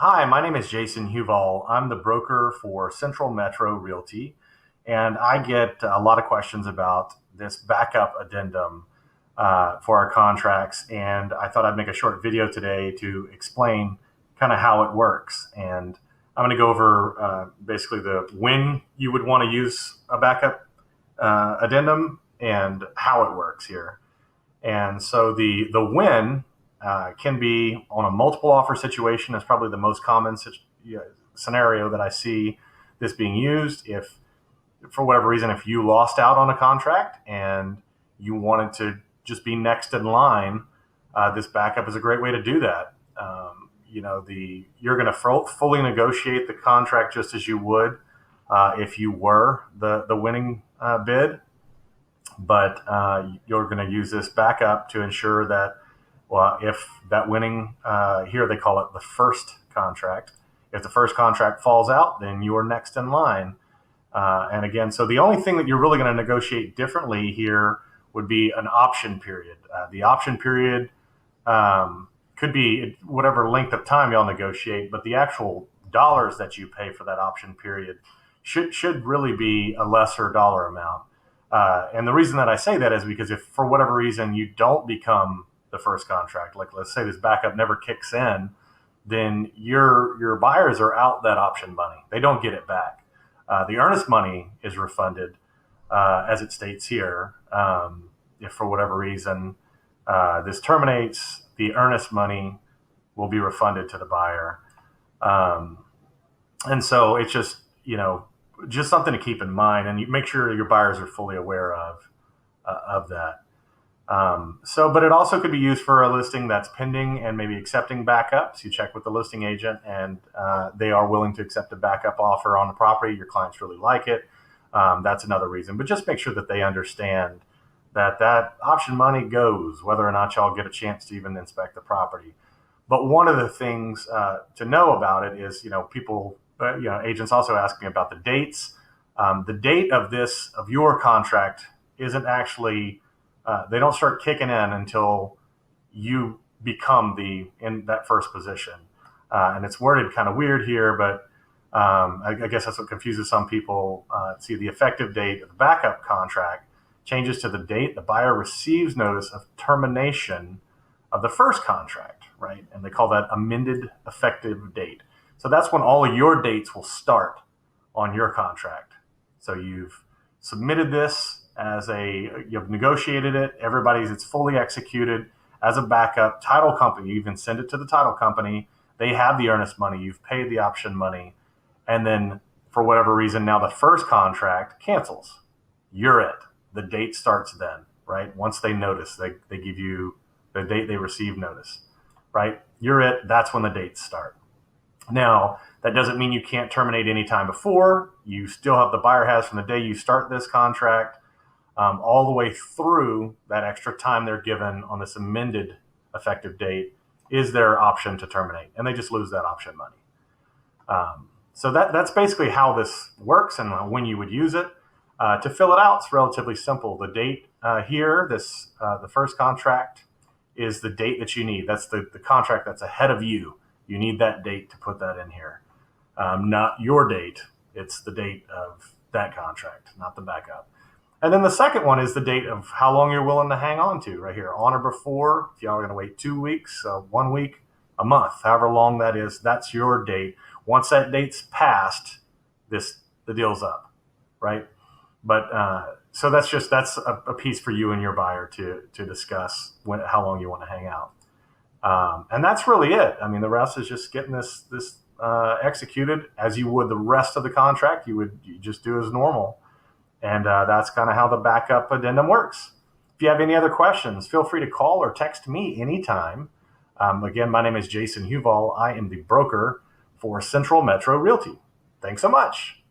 Hi, my name is Jason Huval. I'm the broker for Central Metro Realty, and I get a lot of questions about this backup addendum for our contracts. And I thought I'd make a short video today to explain kind of how it works. And I'm going to go over basically the when you would want to use a backup addendum and how it works here. And so the win can be on a multiple offer situation. Is probably the most common scenario that I see this being used. If for whatever reason, if you lost out on a contract and you wanted to just be next in line, this backup is a great way to do that. You're going to fully negotiate the contract just as you would if you were the winning bid, but you're going to use this backup to ensure that, well, if that winning, here they call it the first contract, if the first contract falls out, then you are next in line. And again, so the only thing that you're really going to negotiate differently here would be an option period. The option period could be whatever length of time y'all negotiate, but the actual dollars that you pay for that option period should really be a lesser dollar amount. And the reason that I say that is because if for whatever reason you don't become the first contract, like let's say this backup never kicks in, then your buyers are out that option money. They don't get it back. The earnest money is refunded, as it states here. If for whatever reason this terminates, the earnest money will be refunded to the buyer. Um, and so it's just something to keep in mind, and you make sure your buyers are fully aware of that. But it also could be used for a listing that's pending and maybe accepting backups. You check with the listing agent, and they are willing to accept a backup offer on the property. Your clients really like it. That's another reason. But just make sure that they understand that option money goes, whether or not y'all get a chance to even inspect the property. But one of the things to know about it is, agents also ask me about the dates. The date of your contract isn't actually, they don't start kicking in until you become in that first position. And it's worded kind of weird here, but I guess that's what confuses some people. See, the effective date of the backup contract changes to the date the buyer receives notice of termination of the first contract, right? And they call that amended effective date. So that's when all of your dates will start on your contract. So you've submitted this you've negotiated it, it's fully executed as a backup. Title company, you even send it to the title company. They have the earnest money, you've paid the option money, and then for whatever reason, now the first contract cancels. You're it. The date starts then, right? Once they notice, they give you the date they receive notice, right? You're it. That's when the dates start. Now, that doesn't mean you can't terminate any time before. You still have the buyer has from the day you start this contract all the way through that extra time they're given on this amended effective date is their option to terminate, and they just lose that option money. So that's basically how this works and when you would use it. To fill it out, it's relatively simple. The date here, the first contract is the date that you need. That's the contract that's ahead of you. You need that date to put that in here. Not your date. It's the date of that contract, not the backup. And then the second one is the date of how long you're willing to hang on to right here. On or before, if y'all are going to wait 2 weeks, 1 week, a month, however long that is, that's your date. Once that date's passed, the deal's up, right? But so that's a piece for you and your buyer to discuss how long you want to hang out. And that's really it. I mean, the rest is just getting this executed as you would the rest of the contract. You just do as normal. And that's kind of how the backup addendum works. If you have any other questions, feel free to call or text me anytime. Again, my name is Jason Huval. I am the broker for Central Metro Realty. Thanks so much.